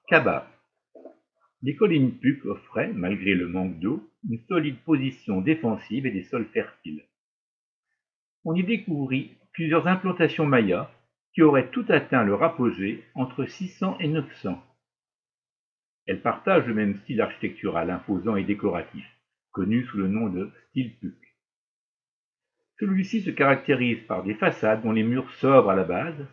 Kaba. Les collines Puk offraient, malgré le manque d'eau, une solide position défensive et des sols fertiles. On y découvrit plusieurs implantations mayas qui auraient toutes atteint leur apogée entre 600 et 900. Elles partagent le même style architectural imposant et décoratif, connu sous le nom de style Puk. Celui-ci se caractérise par des façades dont les murs sobres à la base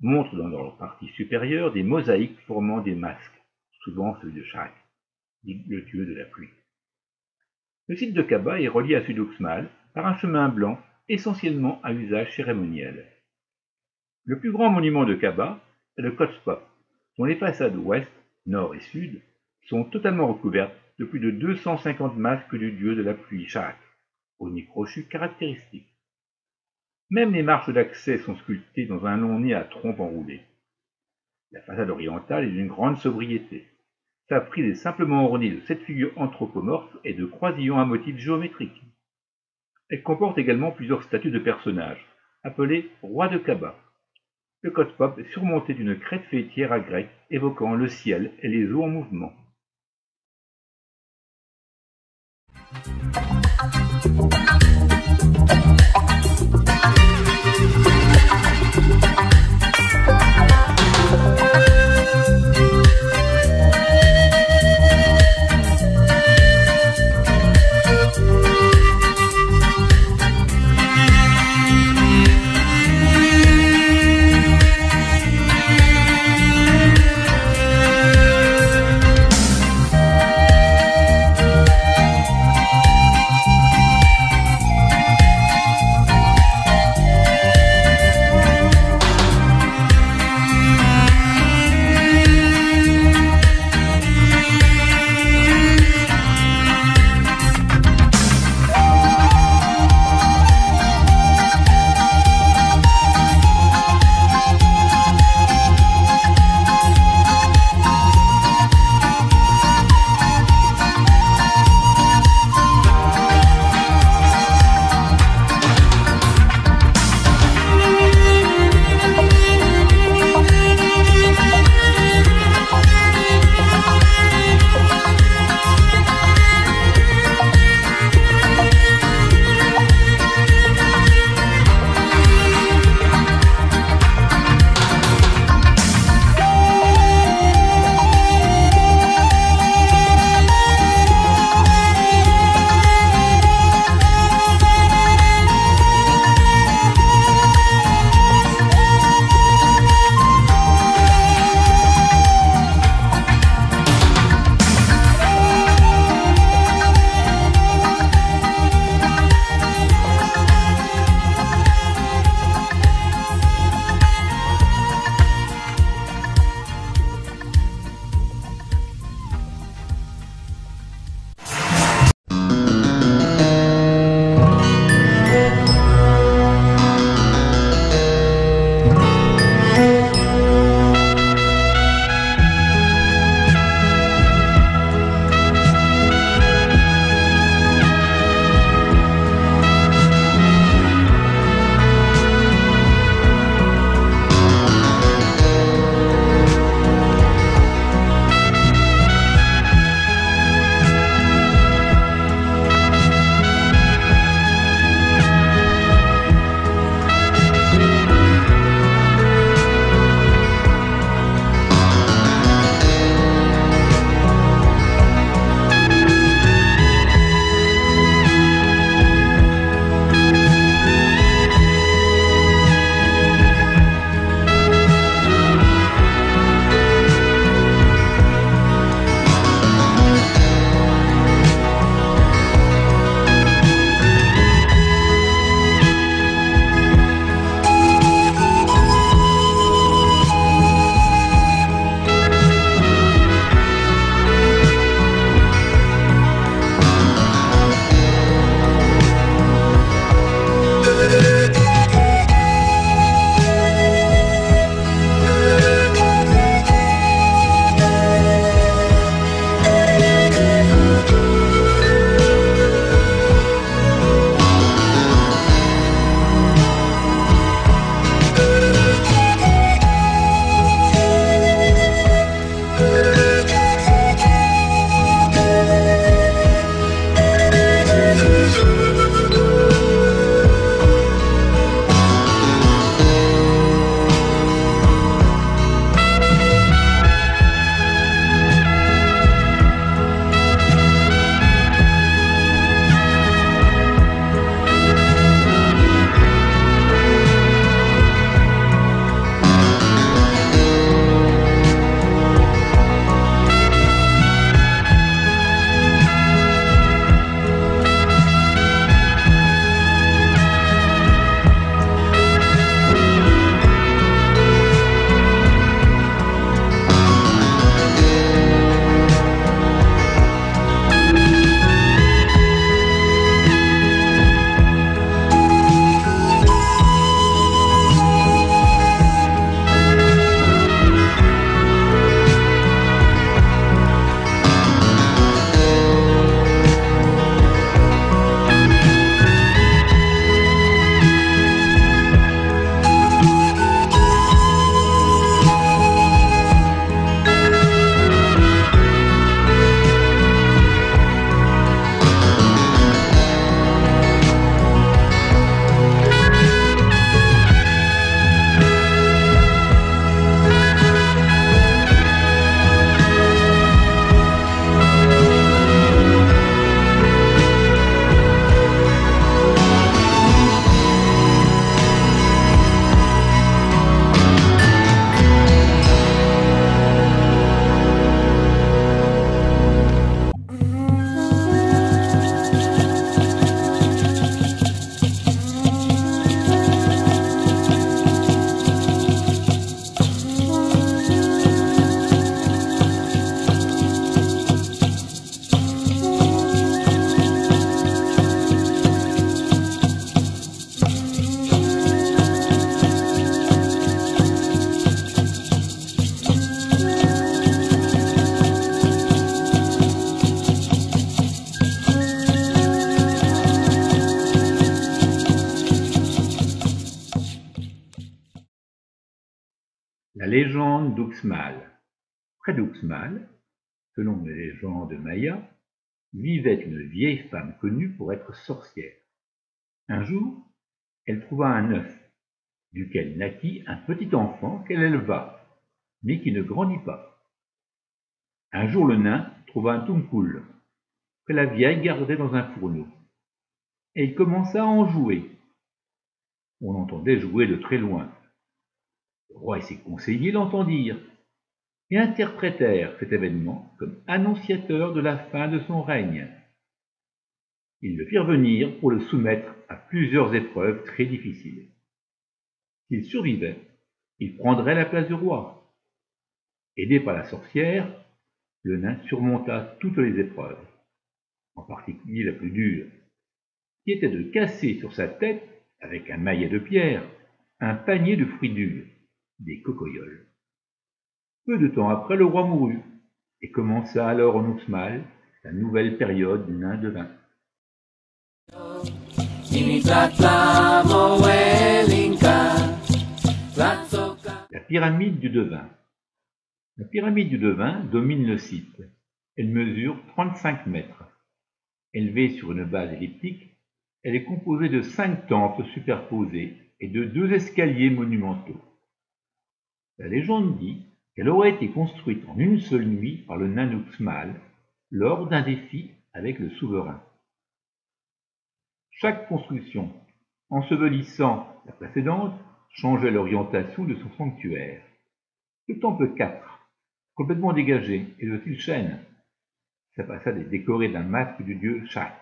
montrent dans leur partie supérieure des mosaïques formant des masques, souvent celui de Shak, le dieu de la pluie. Le site de Kaba est relié à Suduxmal par un chemin blanc essentiellement à usage cérémoniel. Le plus grand monument de Kaba est le Kotspop, dont les façades ouest, nord et sud sont totalement recouvertes de plus de 250 masques du dieu de la pluie Shak, au nez crochu caractéristique. Même les marches d'accès sont sculptées dans un long nez à trompe enroulée. La façade orientale est d'une grande sobriété. Sa frise est simplement ornée de 7 figures anthropomorphes et de croisillons à motifs géométriques. Elle comporte également plusieurs statues de personnages, appelés rois de Kaba. Le Kotspop est surmonté d'une crête faîtière à grec évoquant le ciel et les eaux en mouvement. légende d'Uxmal. Près d'Uxmal, selon une légende maya, vivait une vieille femme connue pour être sorcière. Un jour, elle trouva un œuf, duquel naquit un petit enfant qu'elle éleva, mais qui ne grandit pas. Un jour, le nain trouva un tunkul, que la vieille gardait dans un fourneau, et il commença à en jouer. On entendait jouer de très loin. Le roi et ses conseillers l'entendirent, et interprétèrent cet événement comme annonciateur de la fin de son règne. Ils le firent venir pour le soumettre à plusieurs épreuves très difficiles. S'il survivait, il prendrait la place du roi. Aidé par la sorcière, le nain surmonta toutes les épreuves, en particulier la plus dure, qui était de casser sur sa tête, avec un maillet de pierre, un panier de fruits durs, des cocoyoles. Peu de temps après, le roi mourut, et commença alors en Uxmal la nouvelle période du nain devin. La pyramide du devin. La pyramide du devin domine le site. Elle mesure 35 mètres. Élevée sur une base elliptique, elle est composée de 5 temples superposés et de 2 escaliers monumentaux. La légende dit qu'elle aurait été construite en une seule nuit par le nain d'Uxmal lors d'un défi avec le souverain. Chaque construction, ensevelissant la précédente, changeait l'orientation de son sanctuaire. Le temple 4, complètement dégagé et de style chêne, sa façade est décorée d'un masque du dieu Shak,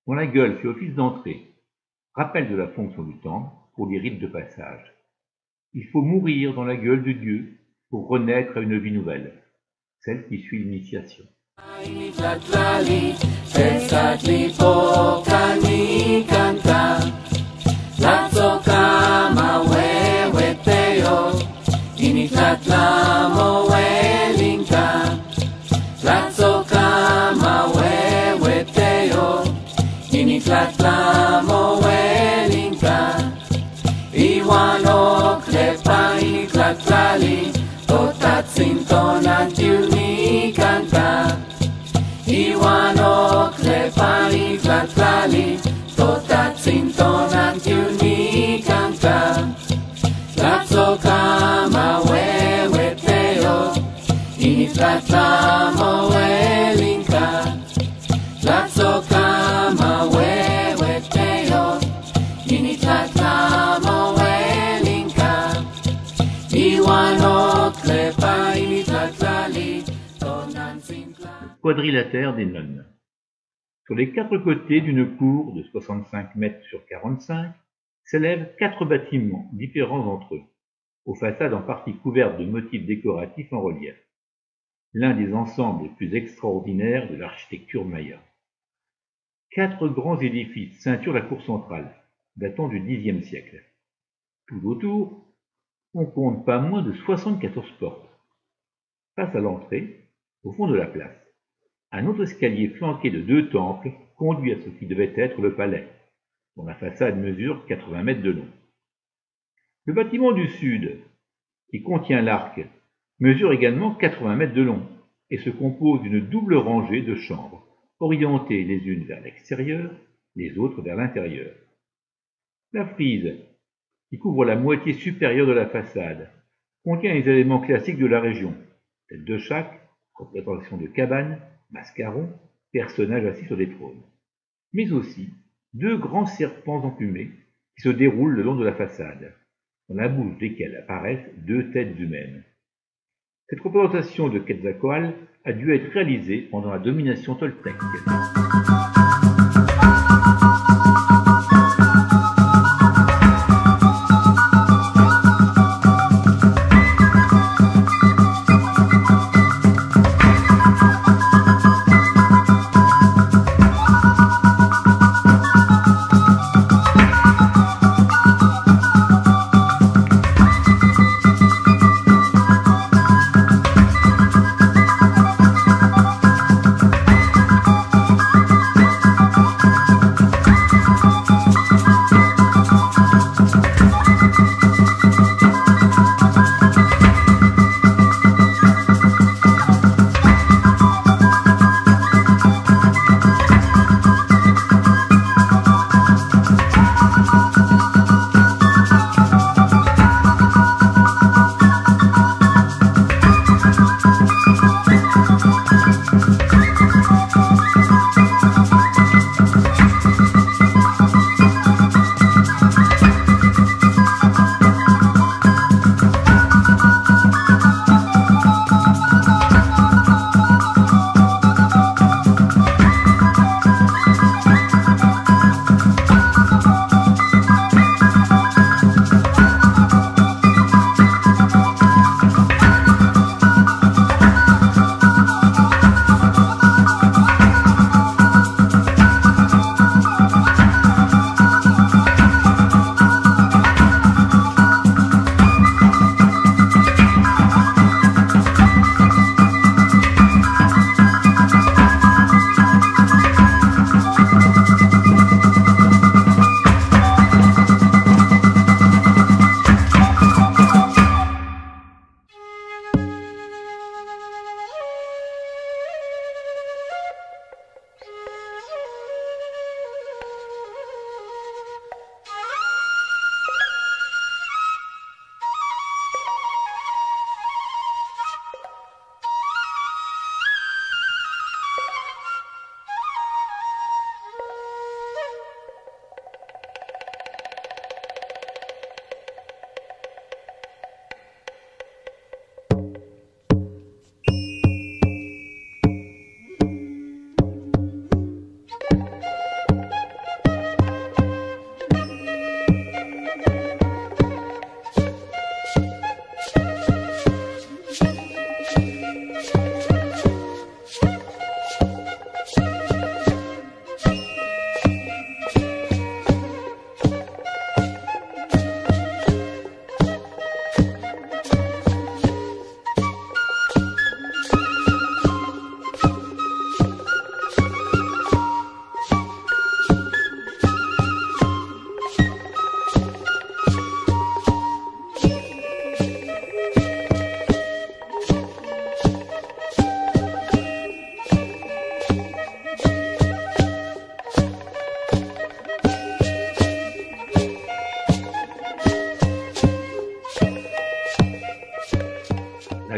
dont la gueule fait office d'entrée, rappel de la fonction du temple pour les rites de passage. Il faut mourir dans la gueule du dieu pour renaître à une vie nouvelle, celle qui suit l'initiation. Quadrilatère des nonnes. Sur les 4 côtés d'une cour de 65 mètres sur 45 s'élèvent 4 bâtiments différents entre eux, aux façades en partie couvertes de motifs décoratifs en relief. L'un des ensembles les plus extraordinaires de l'architecture maya. 4 grands édifices ceinturent la cour centrale, datant du Xe siècle. Tout autour, on compte pas moins de 74 portes. Face à l'entrée, au fond de la place, un autre escalier flanqué de 2 temples conduit à ce qui devait être le palais, dont la façade mesure 80 mètres de long. Le bâtiment du sud, qui contient l'arc, mesure également 80 mètres de long et se compose d'une double rangée de chambres, orientées les unes vers l'extérieur, les autres vers l'intérieur. La frise, qui couvre la moitié supérieure de la façade, contient les éléments classiques de la région, tête de chaque, représentation de cabanes, mascarons, personnages assis sur des trônes, mais aussi 2 grands serpents emplumés qui se déroulent le long de la façade, dans la bouche desquels apparaissent 2 têtes humaines. Cette représentation de Quetzalcoatl a dû être réalisée pendant la domination toltèque.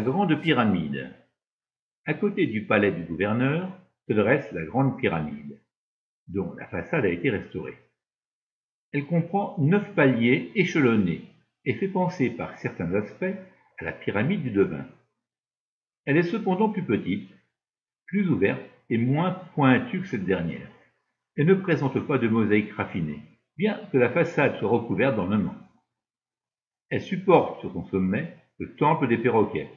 Grande Pyramide. À côté du palais du gouverneur se dresse la Grande Pyramide, dont la façade a été restaurée. Elle comprend 9 paliers échelonnés et fait penser par certains aspects à la pyramide du devin. Elle est cependant plus petite, plus ouverte et moins pointue que cette dernière, et ne présente pas de mosaïque raffinée, bien que la façade soit recouverte d'ornements. Elle supporte sur son sommet le temple des perroquets,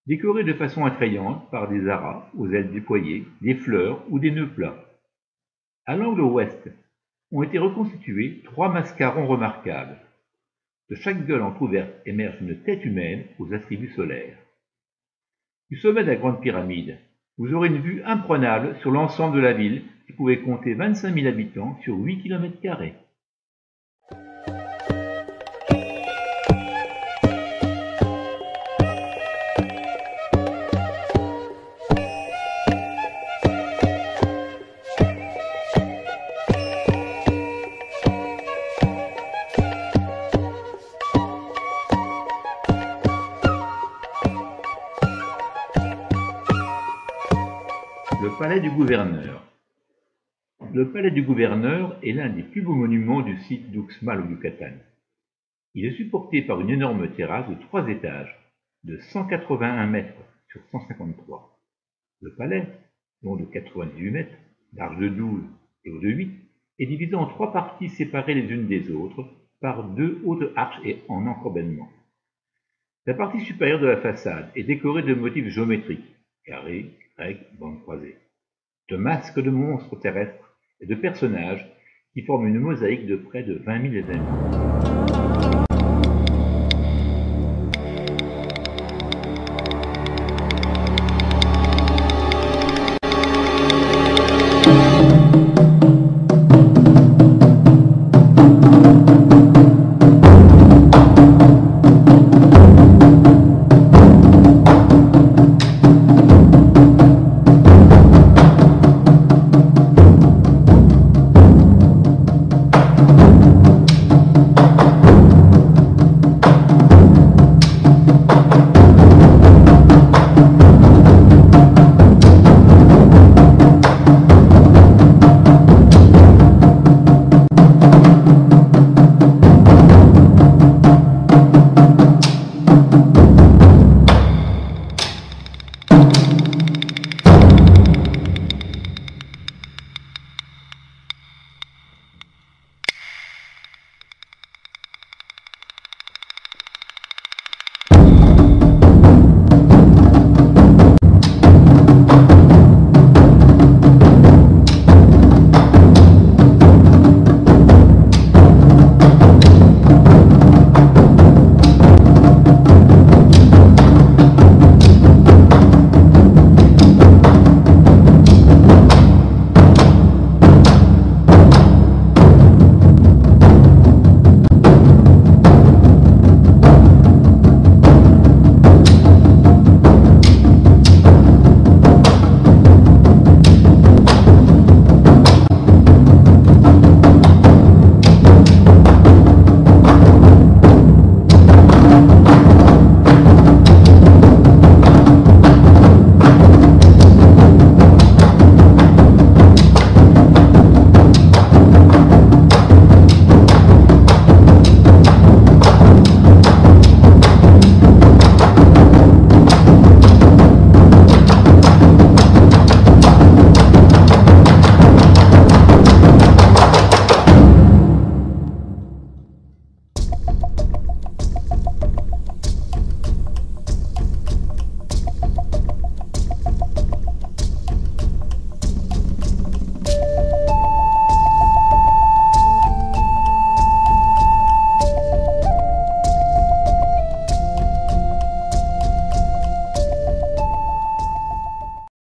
décoré de façon attrayante par des aras aux ailes déployées, des fleurs ou des nœuds plats. À l'angle ouest ont été reconstitués 3 mascarons remarquables. De chaque gueule entrouverte émerge une tête humaine aux attributs solaires. Du sommet de la Grande Pyramide, vous aurez une vue imprenable sur l'ensemble de la ville qui pouvait compter 25 000 habitants sur 8 km². Le palais du gouverneur. Le palais du gouverneur est l'un des plus beaux monuments du site d'Uxmal au Yucatan. Il est supporté par une énorme terrasse de 3 étages, de 181 mètres sur 153. Le palais, long de 98 mètres, large de 12 et haut de 8, est divisé en 3 parties séparées les unes des autres par 2 hautes arches et en encorbellement. La partie supérieure de la façade est décorée de motifs géométriques, carrés, grecs, bandes croisées, de masques de monstres terrestres et de personnages qui forment une mosaïque de près de 20 000 éléments.